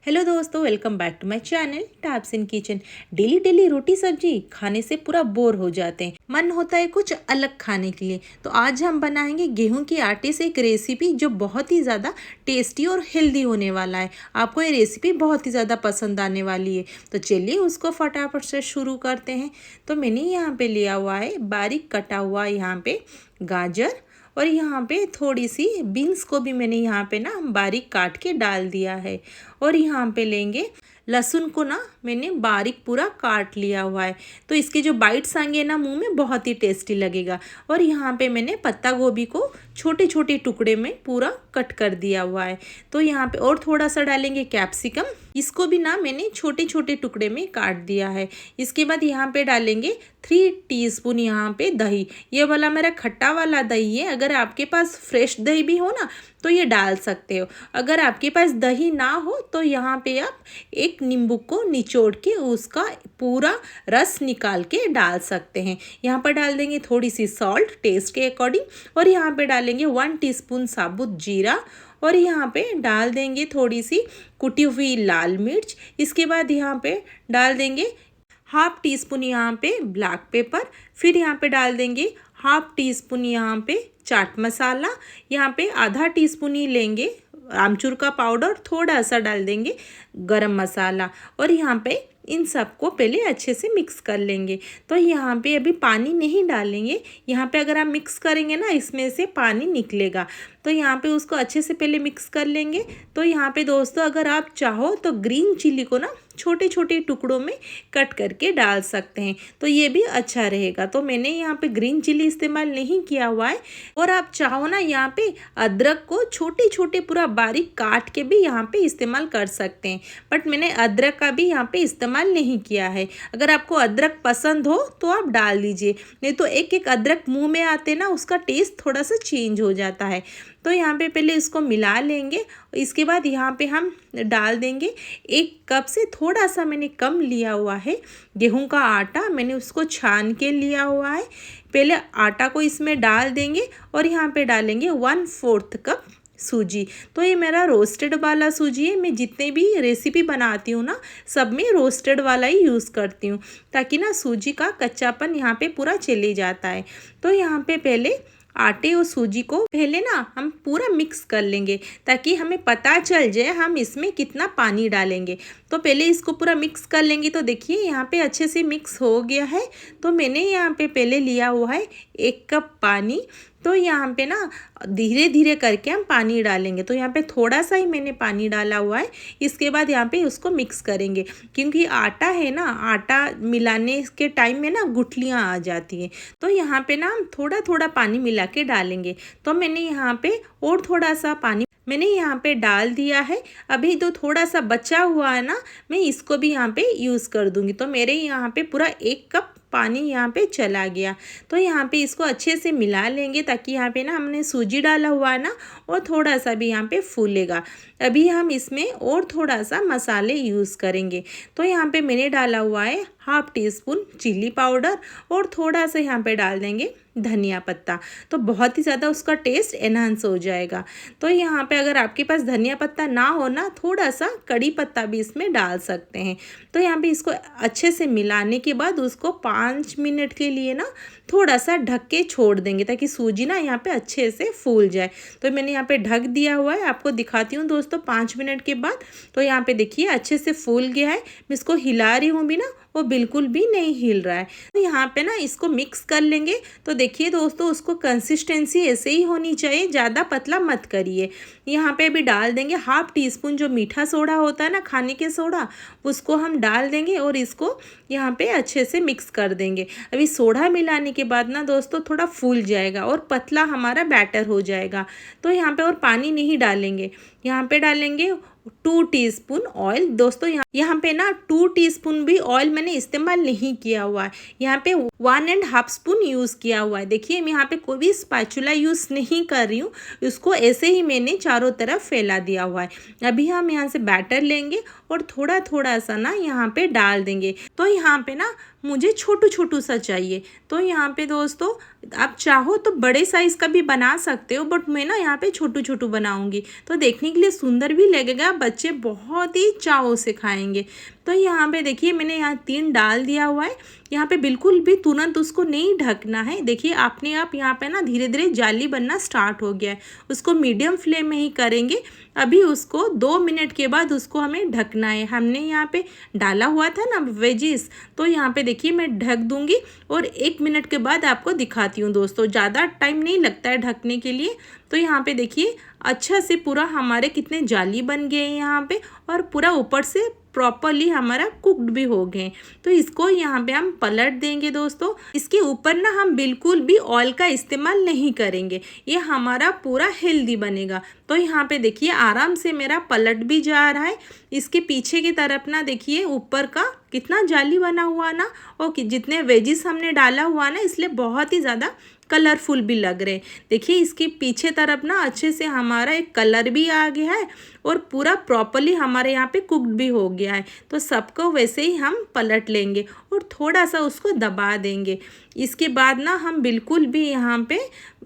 Hello दोस्तों, welcome back to my channel taps in kitchen. Daily daily रोटी सब्जी खाने से पूरा बोर हो जाते हैं, मन होता है कुछ अलग खाने के लिए। तो आज हम बनाएंगे गेहूं के आटे से एक रेसिपी जो बहुत ही ज़्यादा टेस्टी और हेल्दी होने वाला है। आपको ये रेसिपी बहुत ही ज़्यादा पसंद आने वाली है। तो चलिए उसको फटाफट से शुरू करते हैं। तो मैंने यहाँ पे लिया हुआ है बारीक कटा हुआ यहाँ पे गाजर, और यहाँ पे थोड़ी सी बीन्स को भी मैंने यहाँ पे ना बारीक काट के डाल दिया है। और यहाँ पे लेंगे लहसुन को ना मैंने बारीक पूरा काट लिया हुआ है, तो इसके जो बाइट्स आएंगे ना मुंह में बहुत ही टेस्टी लगेगा। और यहाँ पे मैंने पत्ता गोभी को छोटे छोटे टुकड़े में पूरा कट कर दिया हुआ है। तो यहाँ पे और थोड़ा सा डालेंगे कैप्सिकम, इसको भी ना मैंने छोटे छोटे टुकड़े में काट दिया है। इसके बाद यहाँ पे डालेंगे 3 टीस्पून यहाँ पे दही। ये वाला मेरा खट्टा वाला दही है, अगर आपके पास फ्रेश दही भी हो ना तो ये डाल सकते हो। अगर आपके पास दही ना हो तो यहाँ पे आप एक नींबू को निचोड़ के उसका पूरा रस निकाल के डाल सकते हैं। यहाँ पर डाल देंगे थोड़ी सी सॉल्ट टेस्ट के अकॉर्डिंग, और यहाँ पे डालेंगे 1 टीस्पून साबुत जीरा, और यहाँ पे डाल देंगे थोड़ी सी कुटी हुई लाल मिर्च। इसके बाद यहाँ पे डाल देंगे हाफ टी स्पून यहाँ पे ब्लैक पेपर, फिर यहाँ पे डाल देंगे हाफ टी स्पून यहाँ पे चाट मसाला, यहाँ पे आधा टीस्पून ही लेंगे आमचूर का पाउडर, थोड़ा सा डाल देंगे गरम मसाला, और यहाँ पे इन सबको पहले अच्छे से मिक्स कर लेंगे। तो यहाँ पे अभी पानी नहीं डालेंगे, यहाँ पे अगर आप मिक्स करेंगे ना इसमें से पानी निकलेगा। तो यहाँ पे उसको अच्छे से पहले मिक्स कर लेंगे। तो यहाँ पे दोस्तों अगर आप चाहो तो ग्रीन चिली को ना छोटे छोटे टुकड़ों में कट करके डाल सकते हैं, तो ये भी अच्छा रहेगा। तो मैंने यहाँ पे ग्रीन चिली इस्तेमाल नहीं किया हुआ है। और आप चाहो ना यहाँ पे अदरक को छोटे छोटे पूरा बारीक काट के भी यहाँ पे इस्तेमाल कर सकते हैं, बट मैंने अदरक का भी यहाँ पे इस्तेमाल नहीं किया है। अगर आपको अदरक पसंद हो तो आप डाल दीजिए, नहीं तो एक एक अदरक मुंह में आते ना उसका टेस्ट थोड़ा सा चेंज हो जाता है। तो यहाँ पे पहले इसको मिला लेंगे। इसके बाद यहाँ पे हम डाल देंगे 1 कप से थोड़ा सा मैंने कम लिया हुआ है गेहूं का आटा, मैंने उसको छान के लिया हुआ है। पहले आटा को इसमें डाल देंगे और यहाँ पे डालेंगे 1/4 कप सूजी। तो ये मेरा रोस्टेड वाला सूजी है, मैं जितने भी रेसिपी बनाती हूँ ना सब में रोस्टेड वाला ही यूज़ करती हूँ, ताकि ना सूजी का कच्चापन यहाँ पे पूरा चले जाता है। तो यहाँ पे पहले आटे और सूजी को पहले ना हम पूरा मिक्स कर लेंगे, ताकि हमें पता चल जाए हम इसमें कितना पानी डालेंगे। तो पहले इसको पूरा मिक्स कर लेंगे। तो देखिए यहाँ पे अच्छे से मिक्स हो गया है। तो मैंने यहाँ पे पहले लिया हुआ है 1 कप पानी। तो यहाँ पे ना धीरे धीरे करके हम पानी डालेंगे। तो यहाँ पे थोड़ा सा ही मैंने पानी डाला हुआ है। इसके बाद यहाँ पे उसको मिक्स करेंगे, क्योंकि आटा है ना, आटा मिलाने के टाइम में ना गुठलियाँ आ जाती हैं। तो यहाँ पे ना हम थोड़ा थोड़ा पानी मिला के डालेंगे। तो मैंने यहाँ पे और थोड़ा सा पानी मैंने यहाँ पे डाल दिया है। अभी तो थोड़ा सा बचा हुआ है ना, मैं इसको भी यहाँ पे यूज़ कर दूँगी। तो मेरे यहाँ पे पूरा 1 कप पानी यहाँ पे चला गया। तो यहाँ पे इसको अच्छे से मिला लेंगे, ताकि यहाँ पे ना हमने सूजी डाला हुआ है ना और थोड़ा सा भी यहाँ पे फूलेगा। अभी हम इसमें और थोड़ा सा मसाले यूज़ करेंगे। तो यहाँ पे मैंने डाला हुआ है half teaspoon chilli powder, और थोड़ा सा यहाँ पे डाल देंगे धनिया पत्ता, तो बहुत ही ज़्यादा उसका टेस्ट एनहांस हो जाएगा। तो यहाँ पे अगर आपके पास धनिया पत्ता ना हो ना, थोड़ा सा कड़ी पत्ता भी इसमें डाल सकते हैं। तो यहाँ पे इसको अच्छे से मिलाने के बाद उसको 5 मिनट के लिए ना थोड़ा सा ढक के छोड़ देंगे, ताकि सूजी ना यहाँ पे अच्छे से फूल जाए। तो मैंने यहाँ पे ढक दिया हुआ है, आपको दिखाती हूँ दोस्तों 5 मिनट के बाद। तो यहाँ पे देखिए अच्छे से फूल गया है। मैं इसको हिला रही हूँ भी ना, वो बिल्कुल भी नहीं हिल रहा है। तो यहाँ पे ना इसको मिक्स कर लेंगे। तो देखिए दोस्तों उसको कंसिस्टेंसी ऐसे ही होनी चाहिए, ज़्यादा पतला मत करिए। यहाँ पे भी डाल देंगे हाफ टी स्पून जो मीठा सोडा होता है ना, खाने के सोडा, उसको हम डाल देंगे और इसको यहाँ पे अच्छे से मिक्स कर देंगे। अभी सोडा मिलाने के बाद ना दोस्तों थोड़ा फूल जाएगा और पतला हमारा बैटर हो जाएगा। तो यहाँ पे और पानी नहीं डालेंगे, यहाँ पे डालेंगे 2 टीस्पून ऑयल। दोस्तों यहाँ पे ना 2 टीस्पून भी ऑयल मैंने इस्तेमाल नहीं किया हुआ है, यहाँ पे 1.5 स्पून यूज़ किया हुआ है। देखिए मैं यहाँ पे कोई भी स्पैचुला यूज़ नहीं कर रही हूँ, उसको ऐसे ही मैंने चारों तरफ फैला दिया हुआ है। अभी हम यहाँ से बैटर लेंगे और थोड़ा थोड़ा सा ना यहाँ पे डाल देंगे। तो यहाँ पे ना मुझे छोटू छोटू सा चाहिए। तो यहाँ पे दोस्तों आप चाहो तो बड़े साइज़ का भी बना सकते हो, बट मैं ना यहाँ पे छोटू छोटू बनाऊँगी तो देखने के लिए सुंदर भी लगेगा, बच्चे बहुत ही चाव से खाएंगे। तो यहाँ पे देखिए मैंने यहाँ 3 डाल दिया हुआ है। यहाँ पे बिल्कुल भी तुरंत उसको नहीं ढकना है। देखिए अपने आप यहाँ पे ना धीरे धीरे जाली बनना स्टार्ट हो गया है। उसको मीडियम फ्लेम में ही करेंगे। अभी उसको 2 मिनट के बाद उसको हमें ढकना है। हमने यहाँ पे डाला हुआ था ना वेजिस, तो यहाँ पे देखिए मैं ढक दूँगी और 1 मिनट के बाद आपको दिखाती हूँ दोस्तों। ज़्यादा टाइम नहीं लगता है ढकने के लिए। तो यहाँ पे देखिए अच्छा से पूरा हमारे कितने जाली बन गए हैं यहाँ पे, और पूरा ऊपर से प्रॉपरली हमारा कुक्ड भी हो गए। तो इसको यहाँ पे हम पलट देंगे दोस्तों। इसके ऊपर ना हम बिल्कुल भी ऑयल का इस्तेमाल नहीं करेंगे, ये हमारा पूरा हेल्दी बनेगा। तो यहाँ पे देखिए आराम से मेरा पलट भी जा रहा है। इसके पीछे की तरफ ना देखिए ऊपर का कितना जाली बना हुआ ना, और जितने वेजिस हमने डाला हुआ ना इसलिए बहुत ही ज़्यादा कलरफुल भी लग रहे हैं। देखिए इसके पीछे तरफ ना अच्छे से हमारा एक कलर भी आ गया है और पूरा प्रॉपरली हमारे यहाँ पे कुक्ड भी हो गया है। तो सबको वैसे ही हम पलट लेंगे और थोड़ा सा उसको दबा देंगे। इसके बाद ना हम बिल्कुल भी यहाँ पे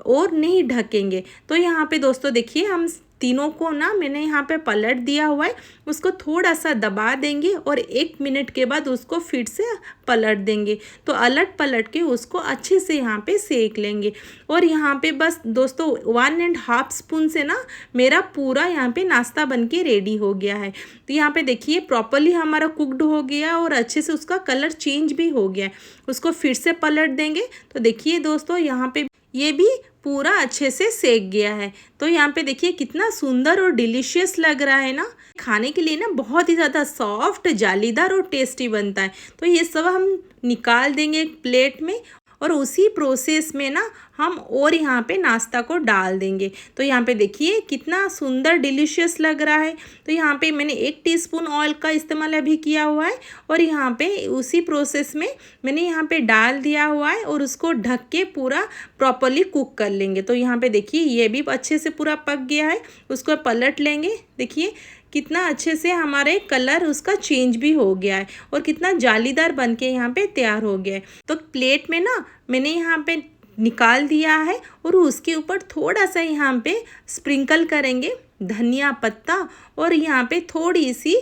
और नहीं ढकेंगे। तो यहाँ पे दोस्तों देखिए हम तीनों को ना मैंने यहाँ पे पलट दिया हुआ है। उसको थोड़ा सा दबा देंगे और 1 मिनट के बाद उसको फिर से पलट देंगे। तो अलट पलट के उसको अच्छे से यहाँ पे सेक लेंगे। और यहाँ पे बस दोस्तों 1.5 स्पून से ना मेरा पूरा यहाँ पे नाश्ता बन के रेडी हो गया है। तो यहाँ पे देखिए प्रॉपरली हमारा कुक्ड हो गया और अच्छे से उसका कलर चेंज भी हो गया है। उसको फिर से पलट देंगे। तो देखिए दोस्तों यहाँ पे ये भी पूरा अच्छे से सेक गया है। तो यहाँ पे देखिए कितना सुंदर और डिलीशियस लग रहा है ना। खाने के लिए ना बहुत ही ज़्यादा सॉफ्ट, जालीदार और टेस्टी बनता है। तो ये सब हम निकाल देंगे एक प्लेट में, और उसी प्रोसेस में ना हम और यहाँ पे नाश्ता को डाल देंगे। तो यहाँ पे देखिए कितना सुंदर डिलीशियस लग रहा है। तो यहाँ पे मैंने 1 टीस्पून ऑयल का इस्तेमाल अभी किया हुआ है, और यहाँ पे उसी प्रोसेस में मैंने यहाँ पे डाल दिया हुआ है और उसको ढक के पूरा प्रॉपरली कुक कर लेंगे। तो यहाँ पे देखिए ये भी अच्छे से पूरा पक गया है। उसको पलट लेंगे। देखिए कितना अच्छे से हमारे कलर उसका चेंज भी हो गया है और कितना जालीदार बन के यहाँ पे तैयार हो गया है। तो प्लेट में ना मैंने यहाँ पे निकाल दिया है और उसके ऊपर थोड़ा सा यहाँ पे स्प्रिंकल करेंगे धनिया पत्ता और यहाँ पे थोड़ी सी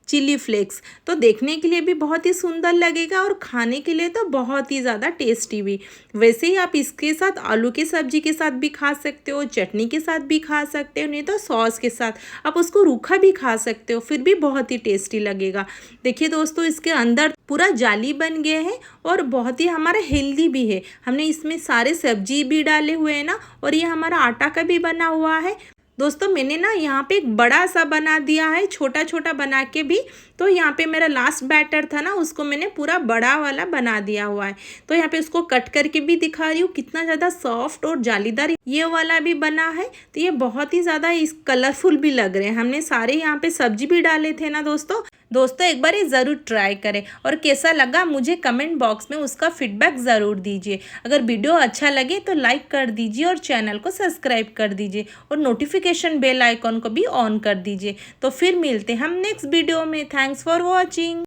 चिली फ्लेक्स। तो देखने के लिए भी बहुत ही सुंदर लगेगा और खाने के लिए तो बहुत ही ज़्यादा टेस्टी भी। वैसे ही आप इसके साथ आलू की सब्जी के साथ भी खा सकते हो, चटनी के साथ भी खा सकते हो, नहीं तो सॉस के साथ आप उसको रूखा भी खा सकते हो, फिर भी बहुत ही टेस्टी लगेगा। देखिए दोस्तों इसके अंदर पूरा जाली बन गया है और बहुत ही हमारा हेल्दी भी है। हमने इसमें सारे सब्जी भी डाले हुए हैं ना, और ये हमारा आटा का भी बना हुआ है। दोस्तों मैंने ना यहाँ पे एक बड़ा सा बना दिया है, छोटा छोटा बना के भी। तो यहाँ पे मेरा लास्ट बैटर था ना, उसको मैंने पूरा बड़ा वाला बना दिया हुआ है। तो यहाँ पे उसको कट करके भी दिखा रही हूँ, कितना ज़्यादा सॉफ्ट और जालीदार ये वाला भी बना है। तो ये बहुत ही ज़्यादा इस कलरफुल भी लग रहे हैं। हमने सारे यहाँ पे सब्जी भी डाले थे ना दोस्तों एक बार ये ज़रूर ट्राई करें, और कैसा लगा मुझे कमेंट बॉक्स में उसका फीडबैक ज़रूर दीजिए। अगर वीडियो अच्छा लगे तो लाइक कर दीजिए और चैनल को सब्सक्राइब कर दीजिए और नोटिफिकेशन बेल आइकॉन को भी ऑन कर दीजिए। तो फिर मिलते हैं हम नेक्स्ट वीडियो में। Thanks for watching.